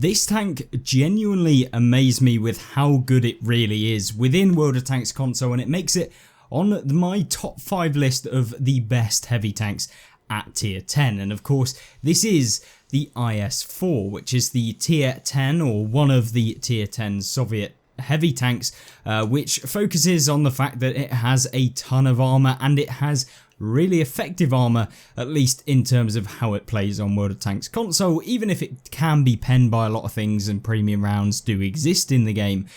This tank genuinely amazed me with how good it really is within World of Tanks console, and it makes it on my top 5 list of the best heavy tanks at tier 10. And of course this is the IS-4, which is the tier 10 or one of the tier 10 Soviet heavy tanks, which focuses on the fact that it has a ton of armor and it has really effective armor, at least in terms of how it plays on World of Tanks console. Even if it can be penned by a lot of things and premium rounds do exist in the game,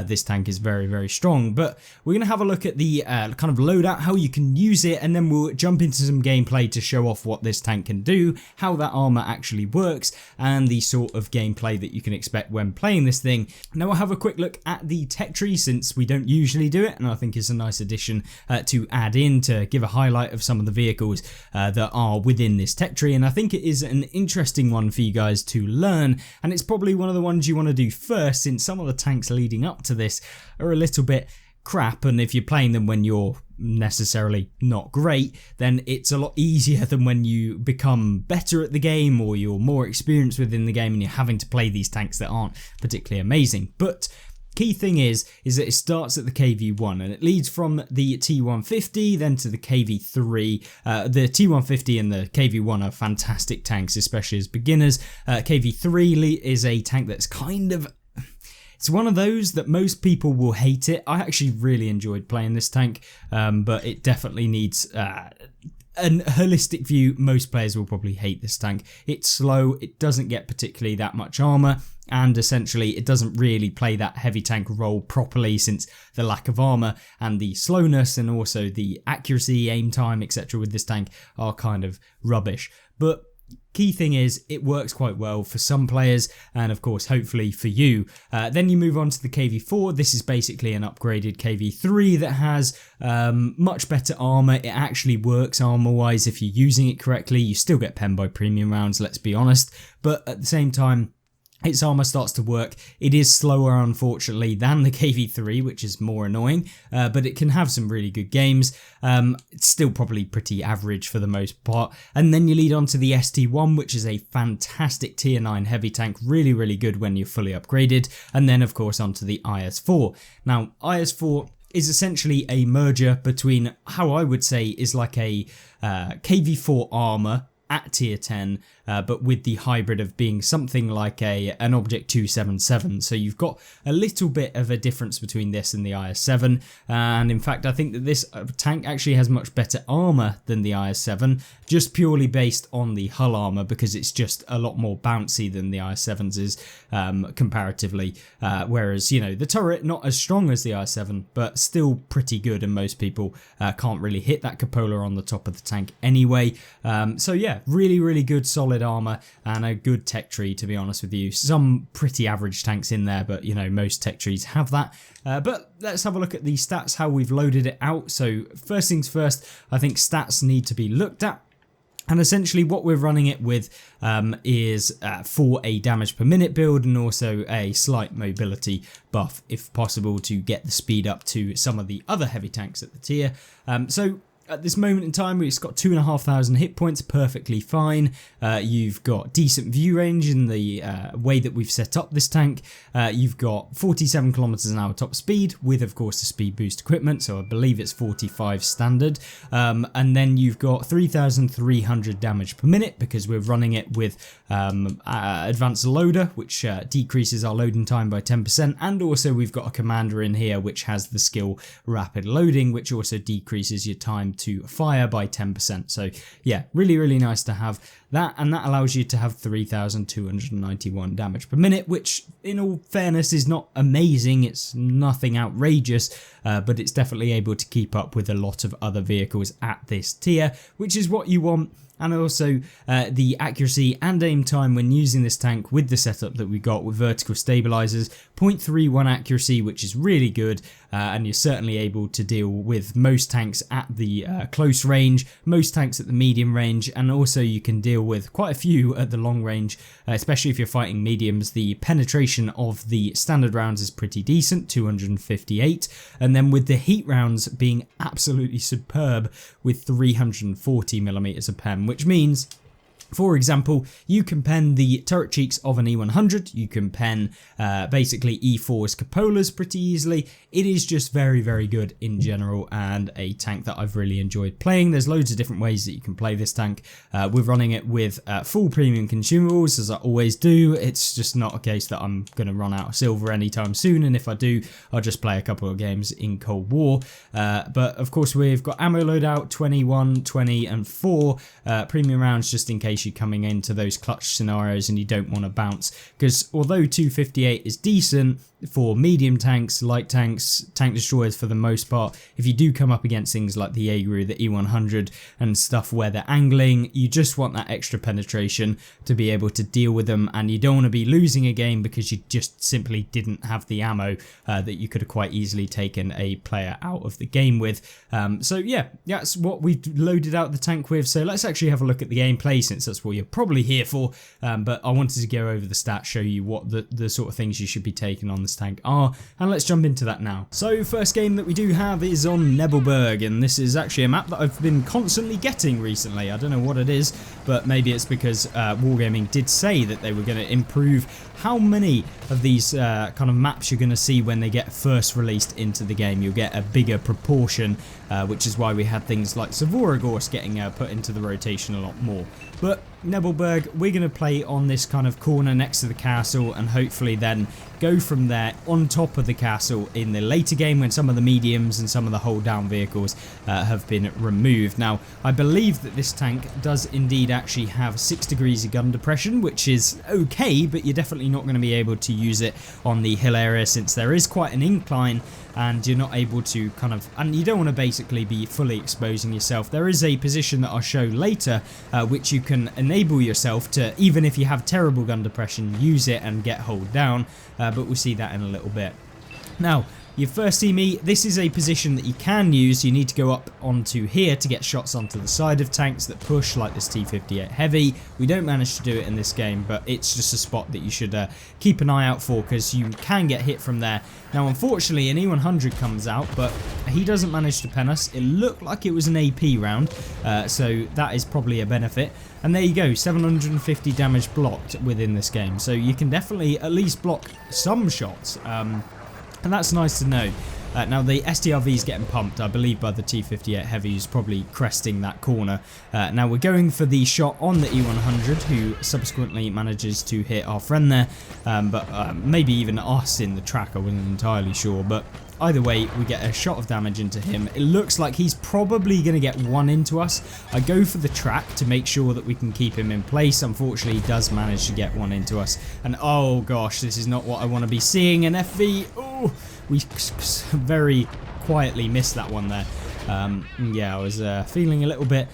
this tank is very strong. But we're going to have a look at the kind of loadout, how you can use it, and then we'll jump into some gameplay to show off what this tank can do, how that armor actually works, and the sort of gameplay that you can expect when playing this thing. Now we'll have a quick look at the tech tree, since we don't usually do it, and I think it's a nice addition to add in to give a highlight of some of the vehicles that are within this tech tree. And I think it is an interesting one for you guys to learn, and it's probably one of the ones you want to do first, since some of the tanks leading up to this are a little bit crap, and if you're playing them when you're necessarily not great, then it's a lot easier than when you become better at the game or you're more experienced within the game and you're having to play these tanks that aren't particularly amazing. But key thing is that it starts at the KV1 and it leads from the T150 then to the KV3. The T150 and the KV1 are fantastic tanks, especially as beginners. KV3 is a tank that's it's one of those that most people will hate it. I actually really enjoyed playing this tank, but it definitely needs a holistic view. Most players will probably hate this tank. It's slow, it doesn't get particularly that much armor, and essentially it doesn't really play that heavy tank role properly, since the lack of armor and the slowness and also the accuracy, aim time, etc. with this tank are kind of rubbish. But key thing is it works quite well for some players, and of course hopefully for you. Then you move on to the KV4. This is basically an upgraded KV3 that has much better armor. It actually works armor wise if you're using it correctly. You still get penned by premium rounds, let's be honest, but at the same time its armor starts to work. It is slower, unfortunately, than the KV3, which is more annoying, but it can have some really good games. It's still probably pretty average for the most part. And then you lead on to the ST1, which is a fantastic tier 9 heavy tank, really good when you're fully upgraded. And then, of course, onto the IS-4. Now, IS-4 is essentially a merger between how I would say is like a KV4 armor at tier 10, but with the hybrid of being something like an Object 277. So you've got a little bit of a difference between this and the IS-7, and in fact I think that this tank actually has much better armor than the IS-7, just purely based on the hull armor, because it's just a lot more bouncy than the IS-7's is comparatively, whereas, you know, the turret not as strong as the IS-7, but still pretty good, and most people can't really hit that cupola on the top of the tank anyway. So yeah, really good solid armor and a good tech tree, to be honest with you. Some pretty average tanks in there, but you know, most tech trees have that. But let's have a look at the stats, how we've loaded it out. So first things first, I think stats need to be looked at. And essentially what we're running it with is for a damage per minute build, and also a slight mobility buff if possible to get the speed up to some of the other heavy tanks at the tier. So at this moment in time, it's got 2,500 hit points, perfectly fine. You've got decent view range in the way that we've set up this tank. You've got 47 kilometers an hour top speed with, of course, the speed boost equipment. So I believe it's 45 standard. And then you've got 3,300 damage per minute because we're running it with advanced loader, which decreases our loading time by 10%. And also we've got a commander in here which has the skill rapid loading, which also decreases your time to fire by 10%. So yeah, really nice to have that, and that allows you to have 3,291 damage per minute, which in all fairness is not amazing, it's nothing outrageous, but it's definitely able to keep up with a lot of other vehicles at this tier, which is what you want. And also the accuracy and aim time when using this tank with the setup that we got with vertical stabilizers, 0.31 accuracy, which is really good, and you're certainly able to deal with most tanks at the close range, most tanks at the medium range, and also you can deal with quite a few at the long range, especially if you're fighting mediums. The penetration of the standard rounds is pretty decent, 258, and then with the heat rounds being absolutely superb with 340 millimeters of pen, which means For example, you can pen the turret cheeks of an E100, you can pen basically E4's cupolas pretty easily. It is just very, very good in general and a tank that I've really enjoyed playing. There's loads of different ways that you can play this tank. We're running it with full premium consumables, as I always do. It's just not a case that I'm going to run out of silver anytime soon, and if I do, I'll just play a couple of games in Cold War. But of course, we've got ammo loadout 21, 20 and 4 premium rounds just in case you're coming into those clutch scenarios and you don't want to bounce, because although 258 is decent for medium tanks, light tanks, tank destroyers for the most part, if you do come up against things like the Jaeger, the E100 and stuff where they're angling, you just want that extra penetration to be able to deal with them, and you don't want to be losing a game because you just simply didn't have the ammo that you could have quite easily taken a player out of the game with. So yeah, that's what we've loaded out the tank with. So let's actually have a look at the gameplay, since that's what you're probably here for, but I wanted to go over the stats, show you what the sort of things you should be taking on this tank are, and let's jump into that now. So first game that we do have is on Nevilleberg, and this is actually a map that I've been constantly getting recently. I don't know what it is, but maybe it's because Wargaming did say that they were going to improve how many of these kind of maps you're going to see when they get first released into the game. You'll get a bigger proportion, which is why we had things like Savoragorsk getting put into the rotation a lot more. But Nevilleberg, we're going to play on this kind of corner next to the castle, and hopefully then go from there on top of the castle in the later game when some of the mediums and some of the hold down vehicles have been removed. Now, I believe that this tank does indeed actually have 6 degrees of gun depression, which is okay, but you're definitely not going to be able to use it on the hill area, since there is quite an incline and you're not able to kind of, and you don't want to basically be fully exposing yourself. There is a position that I'll show later which you can enable yourself to, even if you have terrible gun depression, use it and get hold down, but we'll see that in a little bit. Now, you first see me, this is a position that you can use. You need to go up onto here to get shots onto the side of tanks that push, like this T58 Heavy. We don't manage to do it in this game, but it's just a spot that you should keep an eye out for, because you can get hit from there. Now, unfortunately, an E100 comes out, but he doesn't manage to pen us. It looked like it was an AP round, so that is probably a benefit. And there you go, 750 damage blocked within this game. So you can definitely at least block some shots. And that's nice to know. Now the STRV is getting pumped, I believe, by the T58 Heavy, who's probably cresting that corner. Now we're going for the shot on the E100, who subsequently manages to hit our friend there, but maybe even us in the track, I wasn't entirely sure. But either way, we get a shot of damage into him. It looks like he's probably going to get one into us. I go for the track to make sure that we can keep him in place. Unfortunately, he does manage to get one into us. And oh gosh, this is not what I want to be seeing. An FV. Oh, we very quietly missed that one there. Yeah, I was feeling a little bit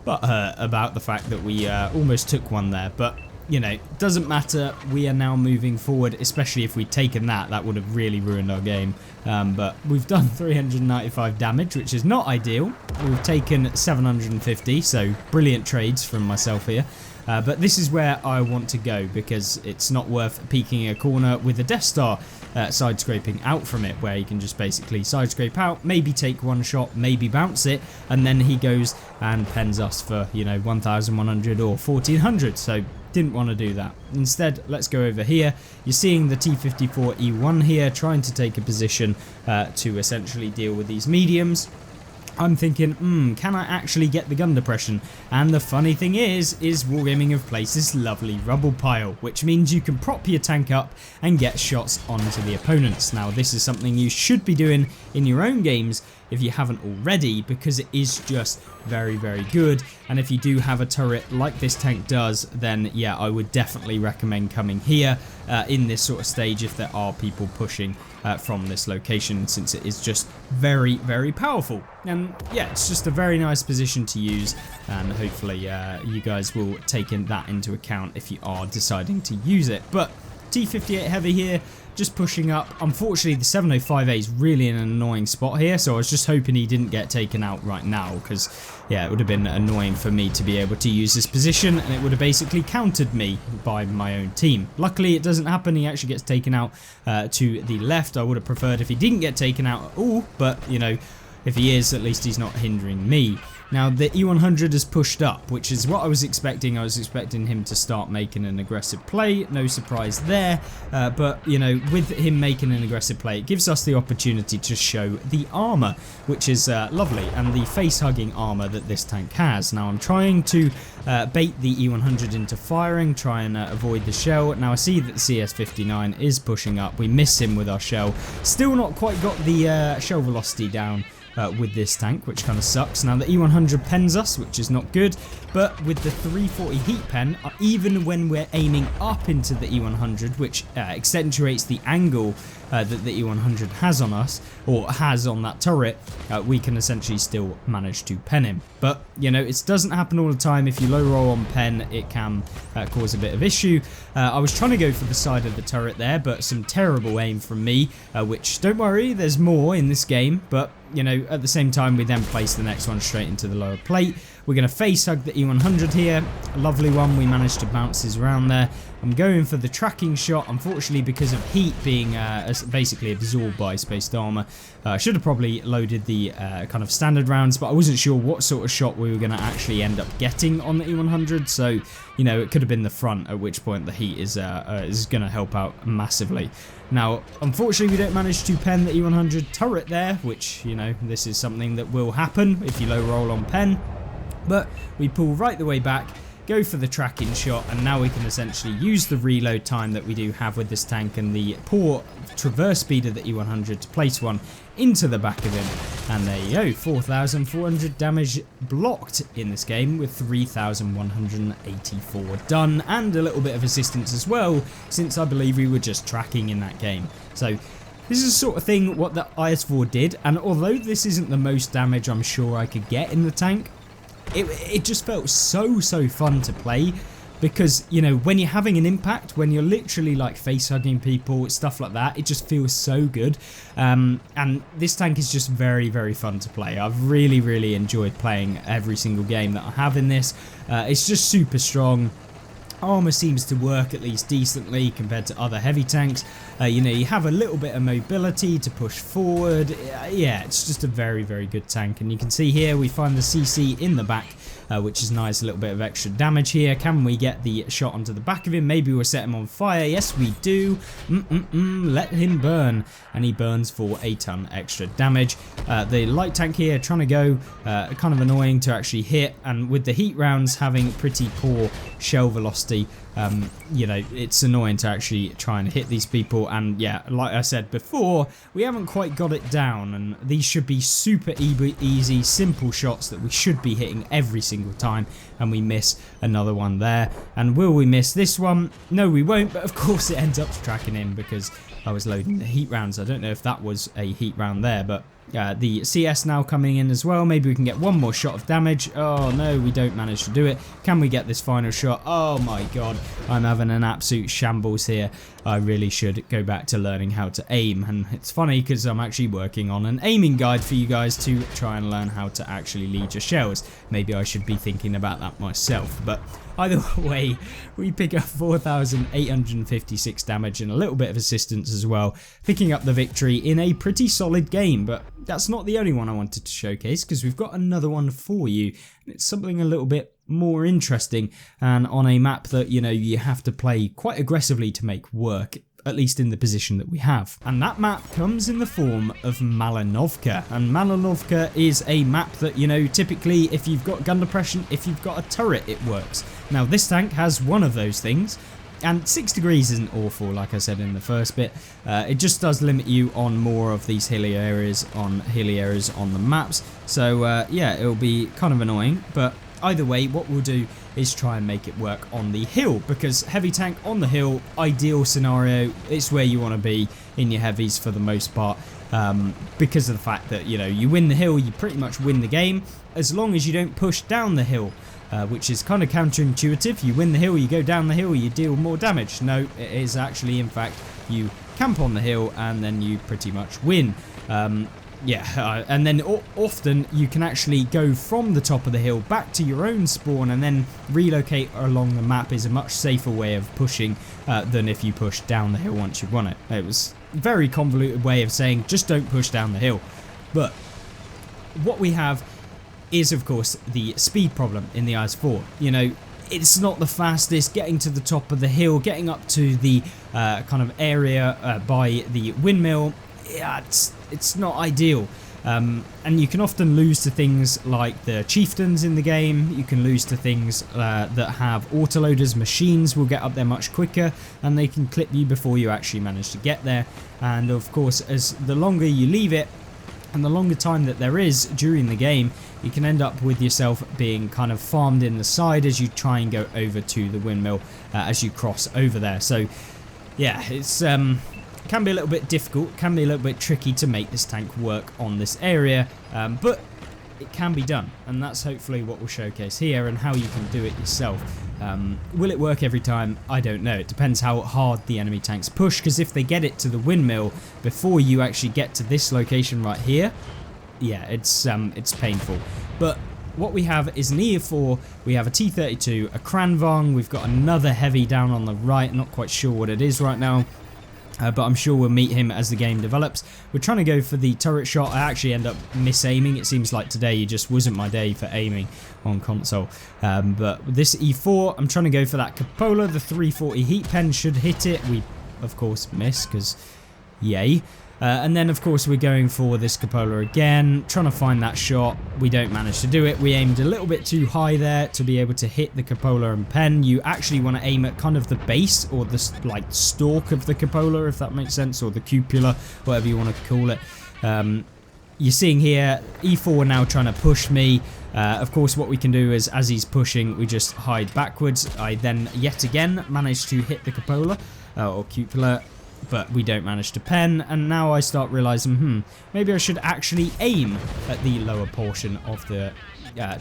butthurt about the fact that we almost took one there. But you know, doesn't matter. We are now moving forward, especially if we'd taken that. That would have really ruined our game. But we've done 395 damage, which is not ideal. We've taken 750, so brilliant trades from myself here. But this is where I want to go, because it's not worth peeking a corner with a Death Star side scraping out from it, where you can just basically side scrape out, maybe take one shot, maybe bounce it, and then he goes and pens us for, you know, 1,100 or 1,400. So didn't want to do that. Instead, let's go over here. You're seeing the T54E1 here trying to take a position to essentially deal with these mediums. I'm thinking, can I actually get the gun depression? And the funny thing is Wargaming have placed this lovely rubble pile, which means you can prop your tank up and get shots onto the opponents. Now, this is something you should be doing in your own games if you haven't already, because it is just very, very good. And if you do have a turret like this tank does, then yeah, I would definitely recommend coming here in this sort of stage if there are people pushing from this location, since it is just very, very powerful. And yeah, it's just a very nice position to use, and hopefully you guys will take that into account if you are deciding to use it. But T58 Heavy here, just pushing up. Unfortunately, the 705A is really an annoying spot here, so I was just hoping he didn't get taken out right now, because yeah, it would have been annoying for me to be able to use this position, and it would have basically countered me by my own team. Luckily, it doesn't happen. He actually gets taken out to the left. I would have preferred if he didn't get taken out at all, but you know, if he is, at least he's not hindering me. Now the E100 has pushed up, which is what I was expecting. I was expecting him to start making an aggressive play, no surprise there, but you know, with him making an aggressive play, it gives us the opportunity to show the armor, which is lovely, and the face-hugging armor that this tank has. Now I'm trying to bait the E100 into firing, try and avoid the shell. Now I see that the CS59 is pushing up, we miss him with our shell, still not quite got the shell velocity down with this tank, which kind of sucks. Now the E100 pens us, which is not good, but with the 340 heat pen, even when we're aiming up into the E100, which accentuates the angle that the E100 has on us, or has on that turret, we can essentially still manage to pen him. But, you know, it doesn't happen all the time. If you low roll on pen, it can cause a bit of issue. I was trying to go for the side of the turret there, but some terrible aim from me, which, don't worry, there's more in this game, but, you know, at the same time, we then place the next one straight into the lower plate. We're going to face hug the E100 here. A lovely one. We managed to bounce his around there. I'm going for the tracking shot. Unfortunately, because of heat being basically absorbed by spaced armor, I should have probably loaded the kind of standard rounds, but I wasn't sure what sort of shot we were going to actually end up getting on the E100. So, you know, it could have been the front, at which point the heat is going to help out massively. Now, unfortunately, we don't manage to pen the E100 turret there, which, you know, this is something that will happen if you low roll on pen. But we pull right the way back, go for the tracking shot, and now we can essentially use the reload time that we do have with this tank and the poor traverse speed of the E100 to place one into the back of him. And there you go, 4,400 damage blocked in this game with 3,184 done, and a little bit of assistance as well, since I believe we were just tracking in that game. So this is the sort of thing what the IS-4 did, and although this isn't the most damage I'm sure I could get in the tank, it just felt so fun to play, because, you know, when you're having an impact, when you're literally like face hugging people, stuff like that, it just feels so good. And this tank is just very fun to play. I've really enjoyed playing every single game that I have in this. It's just super strong. Armor seems to work at least decently compared to other heavy tanks. You know, you have a little bit of mobility to push forward. Yeah, it's just a very good tank. And you can see here we find the CC in the back, which is nice. A little bit of extra damage here. Can we get the shot onto the back of him? Maybe we'll set him on fire. Yes, we do. Let him burn. And he burns for a ton extra damage. The light tank here trying to go, kind of annoying to actually hit. And with the heat rounds having pretty poor shell velocity, you know, it's annoying to actually try and hit these people. And yeah, like I said before, we haven't quite got it down, and these should be super easy, simple shots that we should be hitting every single time, and we miss another one there. And will we miss this one? No, we won't, but of course it ends up tracking in because I was loading the heat rounds. I don't know if that was a heat round there, but the CS now coming in as well. Maybe we can get one more shot of damage. Oh no, we don't manage to do it. Can we get this final shot? Oh my god, I'm having an absolute shambles here. I really should go back to learning how to aim, and it's funny because I'm actually working on an aiming guide for you guys to try and learn how to actually lead your shells. Maybe I should be thinking about that myself, but either way, we pick up 4,856 damage and a little bit of assistance as well, picking up the victory in a pretty solid game. But that's not the only one I wanted to showcase, because we've got another one for you. It's something a little bit more interesting, and on a map that, you know, you have to play quite aggressively to make work, at least in the position that we have. And that map comes in the form of Malinovka. And Malinovka is a map that, you know, typically if you've got gun depression, if you've got a turret, it works. Now this tank has one of those things, and 6 degrees isn't awful, like I said in the first bit. It just does limit you on more of these hilly areas on the maps. So yeah, it'll be kind of annoying, but either way, what we'll do is try and make it work on the hill, because heavy tank on the hill, ideal scenario, it's where you want to be in your heavies for the most part, because of the fact that, you know, you win the hill, you pretty much win the game, as long as you don't push down the hill, which is kind of counterintuitive. You win the hill, you go down the hill, you deal more damage. No, it is actually, in fact, you camp on the hill and then you pretty much win. Yeah, and then often you can actually go from the top of the hill back to your own spawn, and then relocate along the map is a much safer way of pushing than if you push down the hill once you've won it. It was a very convoluted way of saying just don't push down the hill. But what we have is of course the speed problem in the IS-4. You know, it's not the fastest. Getting to the top of the hill, getting up to the kind of area by the windmill, yeah, it's not ideal. And you can often lose to things like the chieftains in the game. You can lose to things that have autoloaders. Machines will get up there much quicker and they can clip you before you actually manage to get there. And of course, as the longer you leave it and the longer time that there is during the game, you can end up with yourself being kind of farmed in the side as you try and go over to the windmill as you cross over there. So yeah, it's can be a little bit difficult, can be a little bit tricky to make this tank work on this area, but it can be done, and that's hopefully what we'll showcase here and how you can do it yourself. Will it work every time? I don't know. It depends how hard the enemy tanks push, because if they get it to the windmill before you actually get to this location right here, yeah, it's painful. But what we have is an E4, we have a T32, a Kranvang, we've got another heavy down on the right, not quite sure what it is right now. But I'm sure we'll meet him as the game develops. We're trying to go for the turret shot. I actually end up misaiming. It seems like today just wasn't my day for aiming on console. But with this E4, I'm trying to go for that cupola. The 340 heat pen should hit it. We, of course, miss because yay. And then, of course, we're going for this cupola again, trying to find that shot. We don't manage to do it. We aimed a little bit too high there to be able to hit the cupola and pen. You actually want to aim at kind of the base or the like stalk of the cupola, if that makes sense, or the cupola, whatever you want to call it. You're seeing here, E4 now trying to push me. Of course, what we can do is, as he's pushing, we just hide backwards. I then, yet again, manage to hit the cupola, or cupola, but we don't manage to pen, and now I start realizing, maybe I should actually aim at the lower portion of the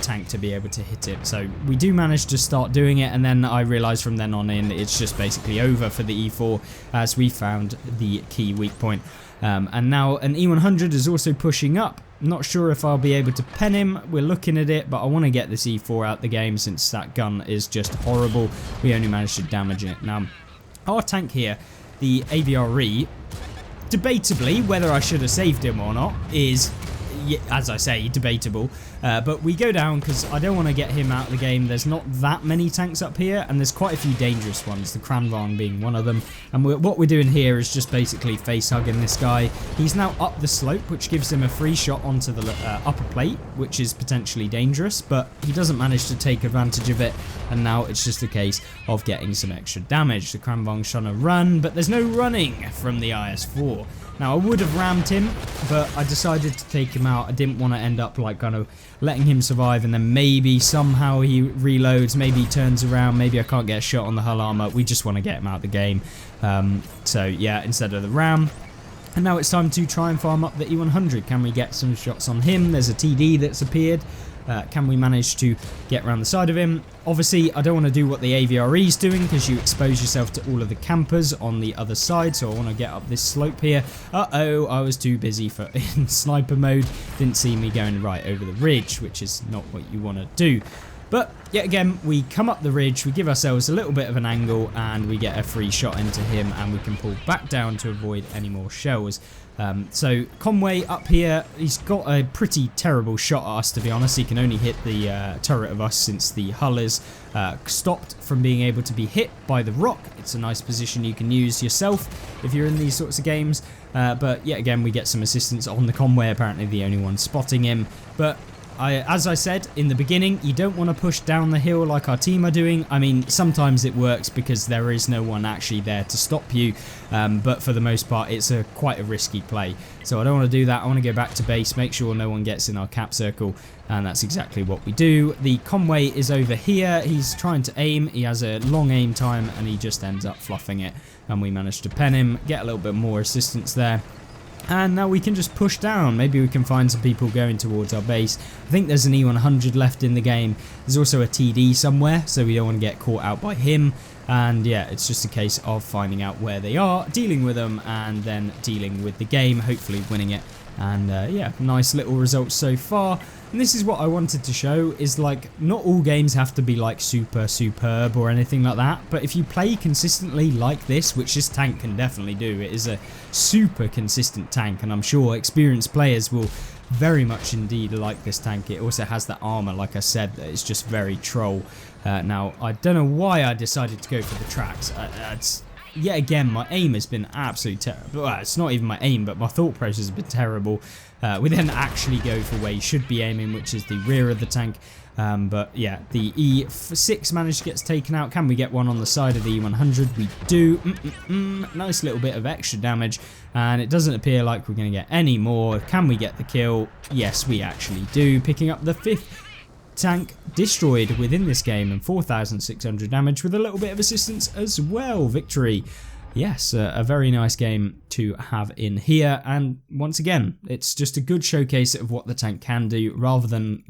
tank to be able to hit it. So we do manage to start doing it, and then I realize from then on in, it's just basically over for the E4 as we found the key weak point. And now an E100 is also pushing up. Not sure if I'll be able to pen him. We're looking at it, but I want to get this E4 out the game since that gun is just horrible. We only managed to damage it. Now, our tank here, the AVRE, debatably whether I should have saved him or not is, as I say, debatable. But we go down because I don't want to get him out of the game. There's not that many tanks up here, and there's quite a few dangerous ones, the Kranvang being one of them. And what we're doing here is just basically face hugging this guy. He's now up the slope, which gives him a free shot onto the upper plate, which is potentially dangerous, but he doesn't manage to take advantage of it, and now it's just a case of getting some extra damage. The Kranvang's trying to run, but there's no running from the IS-4. Now, I would have rammed him, but I decided to take him out. I didn't want to end up like kind of letting him survive, and then maybe somehow he reloads, maybe he turns around, maybe I can't get a shot on the hull armor. We just want to get him out of the game. So yeah, instead of the ram. And now it's time to try and farm up the E100. Can we get some shots on him? There's a TD that's appeared. Can we manage to get around the side of him? Obviously, I don't want to do what the AVRE is doing because you expose yourself to all of the campers on the other side. So I want to get up this slope here. Uh-oh, I was too busy for in sniper mode. Didn't see me going right over the ridge, which is not what you want to do. But yet again, we come up the ridge, we give ourselves a little bit of an angle, and we get a free shot into him, and we can pull back down to avoid any more shells. So Conway up here, he's got a pretty terrible shot at us, to be honest. He can only hit the turret of us since the hull is stopped from being able to be hit by the rock. It's a nice position you can use yourself if you're in these sorts of games. But yet again, we get some assistance on the Conway, apparently the only one spotting him. But as I said in the beginning, you don't want to push down the hill like our team are doing. I mean, sometimes it works because there is no one actually there to stop you, but for the most part, it's quite a risky play. So I don't want to do that. I want to go back to base, make sure no one gets in our cap circle, and that's exactly what we do. The Conway is over here. He's trying to aim. He has a long aim time, and he just ends up fluffing it, and we manage to pen him, get a little bit more assistance there. And now we can just push down. Maybe we can find some people going towards our base. I think there's an E100 left in the game. There's also a TD somewhere, so we don't want to get caught out by him. And yeah, it's just a case of finding out where they are, dealing with them, and then dealing with the game, hopefully winning it. And yeah, nice little results so far. And this is what I wanted to show, is like, not all games have to be like super superb or anything like that, but if you play consistently like this, which this tank can definitely do, it is a super consistent tank, and I'm sure experienced players will very much indeed like this tank. It also has that armor, like I said, that is just very troll. Now, I don't know why I decided to go for the tracks. Yet again, my aim has been absolutely terrible. Well, it's not even my aim, but my thought process has been terrible. We didn't actually go for where you should be aiming, which is the rear of the tank. But yeah, the E6 managed to get taken out. Can we get one on the side of the E100? We do. Nice little bit of extra damage, and it doesn't appear like we're going to get any more. Can we get the kill? Yes, we actually do. Picking up the 5th tank destroyed within this game, and 4,600 damage with a little bit of assistance as well. Victory. Yes, a very nice game to have in here, and once again, it's just a good showcase of what the tank can do, rather than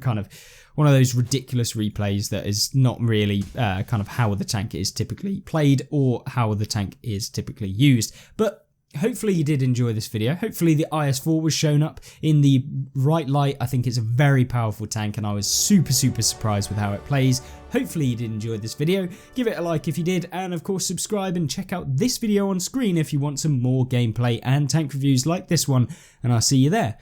kind of one of those ridiculous replays that is not really kind of how the tank is typically played or how the tank is typically used. But hopefully you did enjoy this video. Hopefully the IS-4 was shown up in the right light. I think it's a very powerful tank, and I was super surprised with how it plays. Hopefully you did enjoy this video. Give it a like if you did, and of course subscribe and check out this video on screen if you want some more gameplay and tank reviews like this one, and I'll see you there.